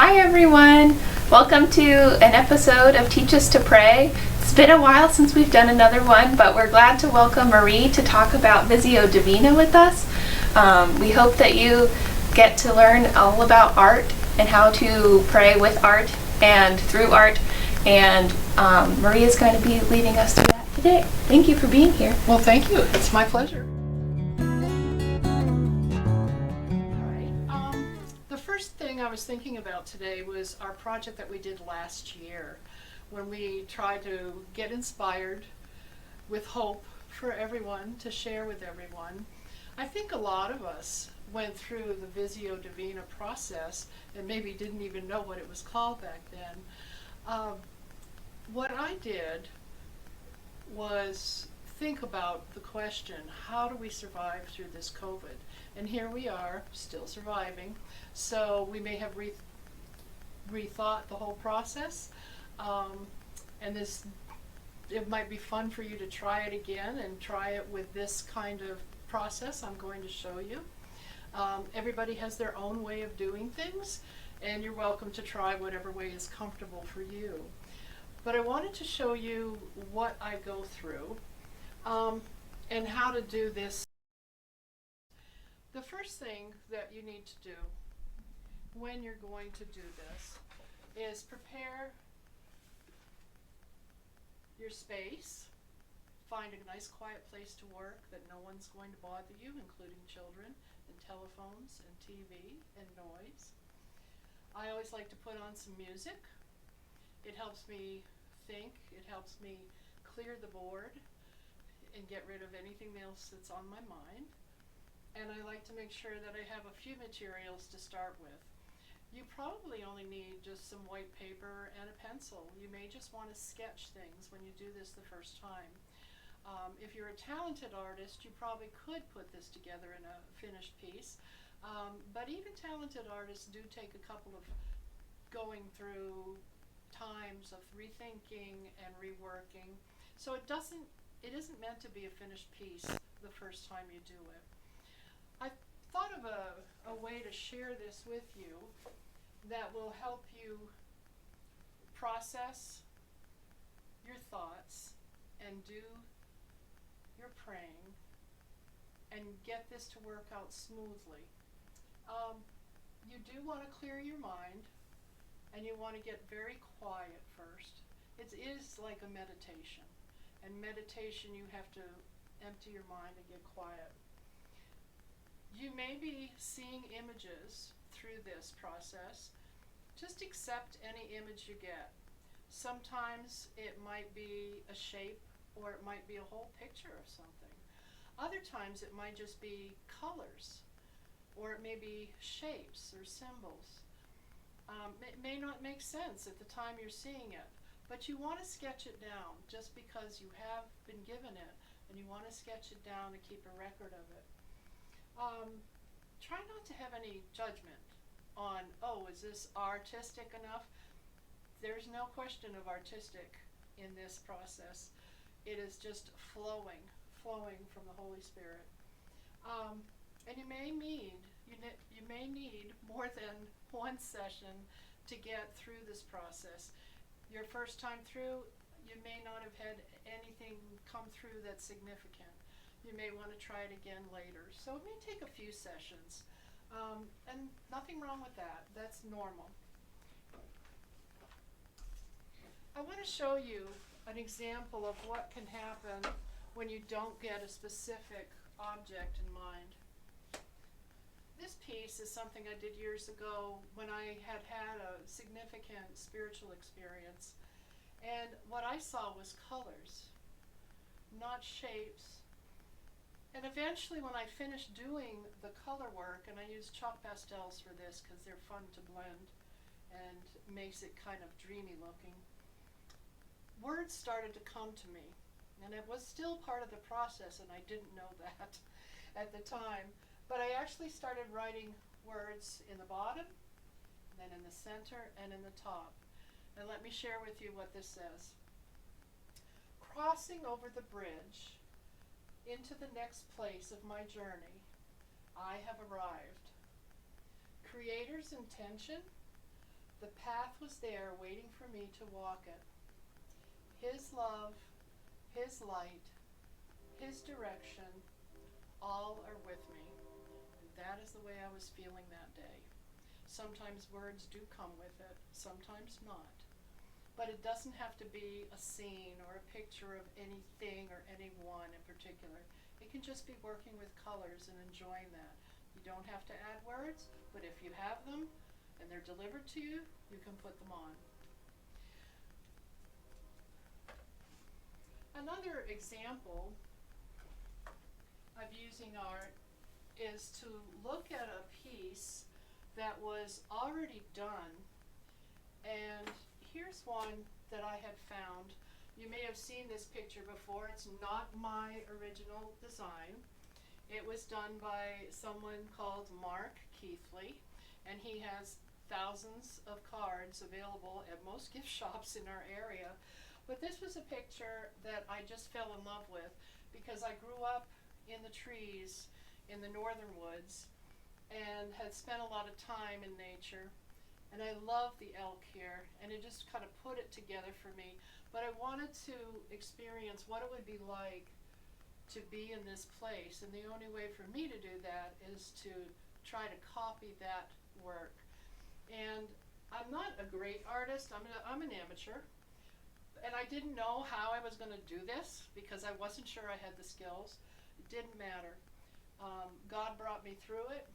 Hi everyone! Welcome to an episode of Teach Us to Pray. It's been a while since we've done another one, but we're glad to welcome Marie to talk about Visio Divina with us. We hope that you get to learn all about art and how to pray with art and through art, and Marie is going to be leading us through that today. Thank you for being here. Well, thank you. It's my pleasure. The first thing I was thinking about today was our project that we did last year when we tried to get inspired with hope for everyone to share with everyone. I think a lot of us went through the Visio Divina process and maybe didn't even know what it was called back then. What I did was think about the question, how do we survive through this COVID? And here we are, still surviving. So we may have rethought the whole process. And it might be fun for you to try it again and try it with this kind of process I'm going to show you. Everybody has their own way of doing things, and you're welcome to try whatever way is comfortable for you. But I wanted to show you what I go through and how to do this. The first thing that you need to do when you're going to do this is prepare your space. Find a nice quiet place to work that no one's going to bother you, including children and telephones and TV and noise. I always like to put on some music. It helps me think, it helps me clear the board and get rid of anything else that's on my mind. And I like to make sure that I have a few materials to start with. You probably only need just some white paper and a pencil. You may just want to sketch things when you do this the first time. If you're a talented artist, you probably could put this together in a finished piece. But even talented artists do take a couple of going through times of rethinking and reworking. So it isn't meant to be a finished piece the first time you do it. I thought of a way to share this with you that will help you process your thoughts and do your praying and get this to work out smoothly. You do want to clear your mind, and you want to get very quiet first. It is like a meditation. And meditation, you have to empty your mind and get quiet. You may be seeing images through this process. Just accept any image you get. Sometimes it might be a shape, or it might be a whole picture of something. Other times it might just be colors, or it may be shapes or symbols. It may not make sense at the time you're seeing it, but you want to sketch it down just because you have been given it, and you want to sketch it down to keep a record of it. Try not to have any judgment on, oh, is this artistic enough? There's no question of artistic in this process. It is just flowing from the Holy Spirit. And you may need more than one session to get through this process. Your first time through, you may not have had anything come through that's significant. You may want to try it again later. So it may take a few sessions. And nothing wrong with that. That's normal. I want to show you an example of what can happen when you don't get a specific object in mind. This piece is something I did years ago when I had a significant spiritual experience. And what I saw was colors, not shapes. And eventually when I finished doing the color work, and I use chalk pastels for this because they're fun to blend and makes it kind of dreamy looking, words started to come to me. And it was still part of the process, and I didn't know that at the time. But I actually started writing words in the bottom, then in the center, and in the top. And let me share with you what this says. Crossing over the bridge into the next place of my journey, I have arrived. Creator's intention The path was there waiting for me to walk it. His love, His light, His direction, all are with me. And that is the way I was feeling that day. Sometimes words do come with it, sometimes not. But it doesn't have to be a scene or a picture of anything or anyone in particular. It can just be working with colors and enjoying that. You don't have to add words, but if you have them and they're delivered to you, you can put them on. Another example of using art is to look at a piece that was already done, and here's one that I had found. You may have seen this picture before. It's not my original design. It was done by someone called Mark Keithley, and he has thousands of cards available at most gift shops in our area. But this was a picture that I just fell in love with because I grew up in the trees in the northern woods and had spent a lot of time in nature. And I love the elk here, and it just kind of put it together for me. But I wanted to experience what it would be like to be in this place, and the only way for me to do that is to try to copy that work. And I'm not a great artist, I'm an amateur, and I didn't know how I was going to do this because I wasn't sure I had the skills. It didn't matter. God brought me through it,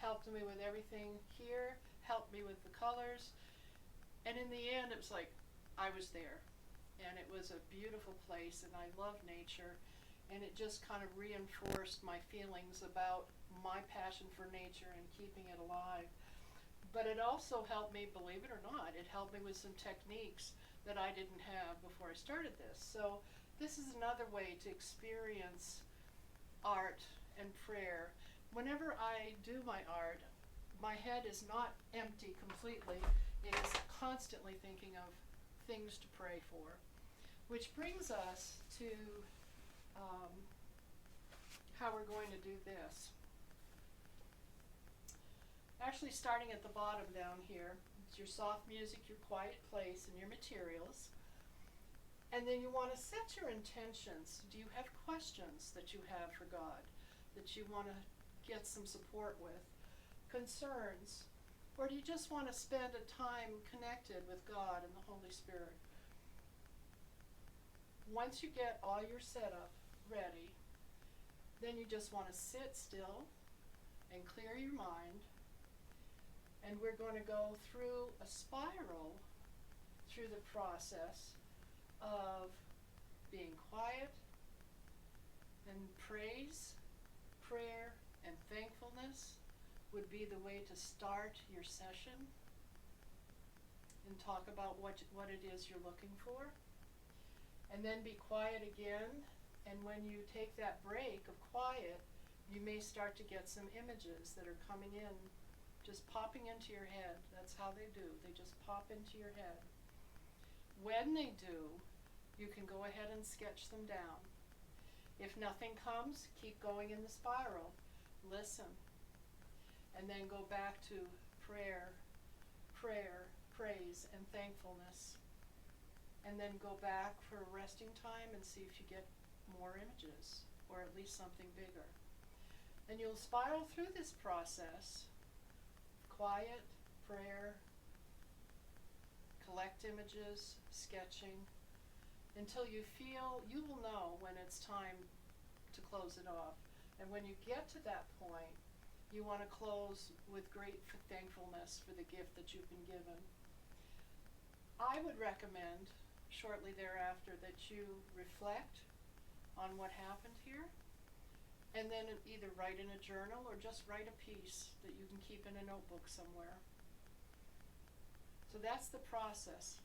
helped me with everything here, helped me with the colors, and in the end it was like I was there, and it was a beautiful place, and I love nature, and it just kind of reinforced my feelings about my passion for nature and keeping it alive. But it also helped me, believe it or not, it helped me with some techniques that I didn't have before I started this. So this is another way to experience art and prayer. Whenever I do my art, my head is not empty completely. It is constantly thinking of things to pray for. Which brings us to how we're going to do this. Actually, starting at the bottom down here, it's your soft music, your quiet place, and your materials. And then you want to set your intentions. Do you have questions that you have for God that you want to get some support with? Concerns? Or do you just want to spend a time connected with God and the Holy Spirit? Once you get all your setup ready, then you just want to sit still and clear your mind. And we're going to go through a spiral through the process of being quiet, and praise, prayer, and thankfulness would be the way to start your session and talk about what it is you're looking for. And then be quiet again, and when you take that break of quiet, you may start to get some images that are coming in, just popping into your head. That's how they do. They just pop into your head. When they do, you can go ahead and sketch them down. If nothing comes, keep going in the spiral. Listen. And then go back to prayer, praise, and thankfulness. And then go back for a resting time and see if you get more images, or at least something bigger. And you'll spiral through this process, quiet, prayer, collect images, sketching, until you will know when it's time to close it off. And when you get to that point, you want to close with great thankfulness for the gift that you've been given. I would recommend shortly thereafter that you reflect on what happened here, and then either write in a journal or just write a piece that you can keep in a notebook somewhere. So that's the process.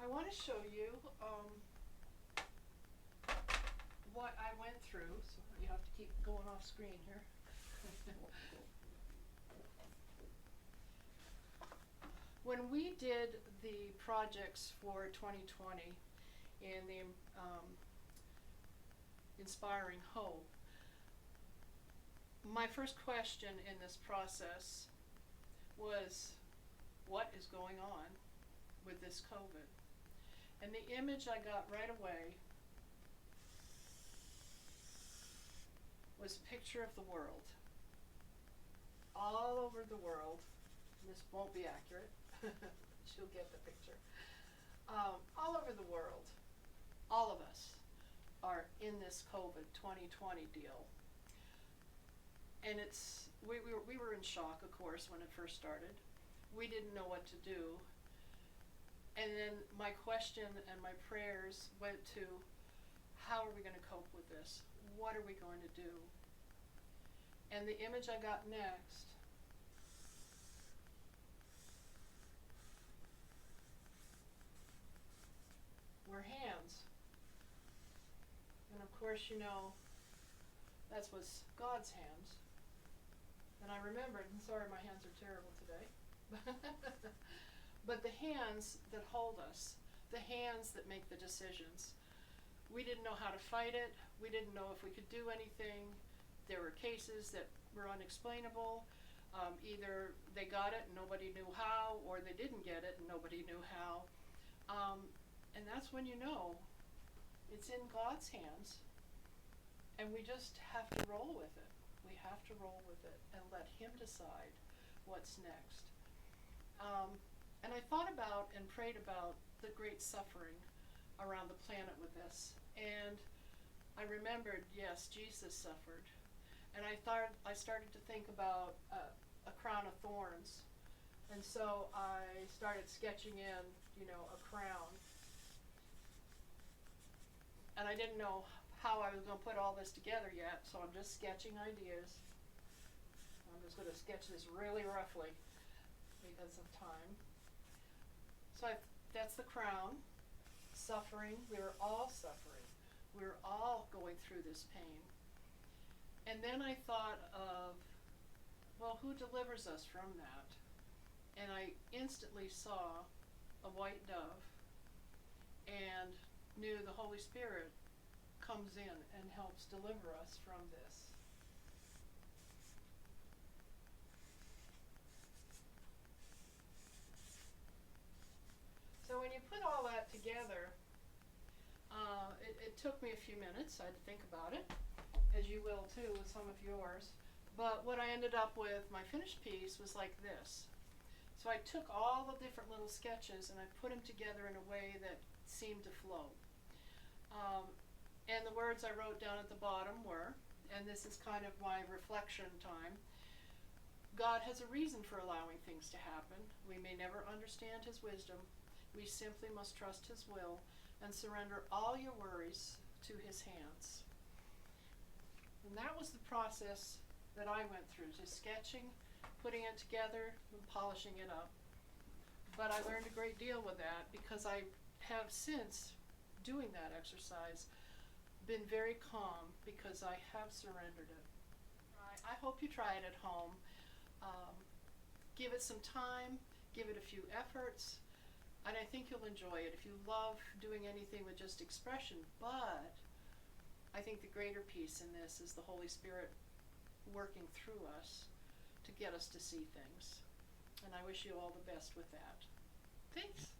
I want to show you what I went through, so you have to keep going off screen here. When we did the projects for 2020 in the Inspiring Hope, my first question in this process was, what is going on with this COVID. And the image I got right away was a picture of the world. All over the world, this won't be accurate, she'll get the picture. All over the world, all of us are in this COVID 2020 deal. And we were in shock, of course, when it first started. We didn't know what to do. And then my question and my prayers went to, how are we going to cope with this? What are we going to do? And the image I got next were hands. And of course, you know, that's what's God's hands. And I remembered, and sorry my hands are terrible today, but the hands that hold us, the hands that make the decisions. We didn't know how to fight it. We didn't know if we could do anything. There were cases that were unexplainable. Either they got it and nobody knew how, or they didn't get it and nobody knew how. And that's when you know it's in God's hands, and we just have to roll with it. We have to roll with it and let Him decide what's next. And I thought about and prayed about the great suffering around the planet with this. And I remembered, yes, Jesus suffered. And I started to think about a crown of thorns. And so I started sketching in, you know, a crown. And I didn't know how I was going to put all this together yet, so I'm just sketching ideas. I'm just going to sketch this really roughly because of time. So that's the crown. Suffering. We were all suffering. We were all going through this pain. And then I thought of, well, who delivers us from that? And I instantly saw a white dove and knew the Holy Spirit comes in and helps deliver us from this. So when you put all that together, it took me a few minutes. I had to think about it, as you will too with some of yours. But what I ended up with, my finished piece, was like this. So I took all the different little sketches and I put them together in a way that seemed to flow. And the words I wrote down at the bottom were, and this is kind of my reflection time, God has a reason for allowing things to happen. We may never understand His wisdom. We simply must trust His will and surrender all your worries to His hands. And that was the process that I went through, just sketching, putting it together, and polishing it up. But I learned a great deal with that because I have since, doing that exercise, been very calm because I have surrendered it. I hope you try it at home. Give it some time, give it a few efforts, and I think you'll enjoy it if you love doing anything with just expression. But I think the greater piece in this is the Holy Spirit working through us to get us to see things. And I wish you all the best with that. Thanks.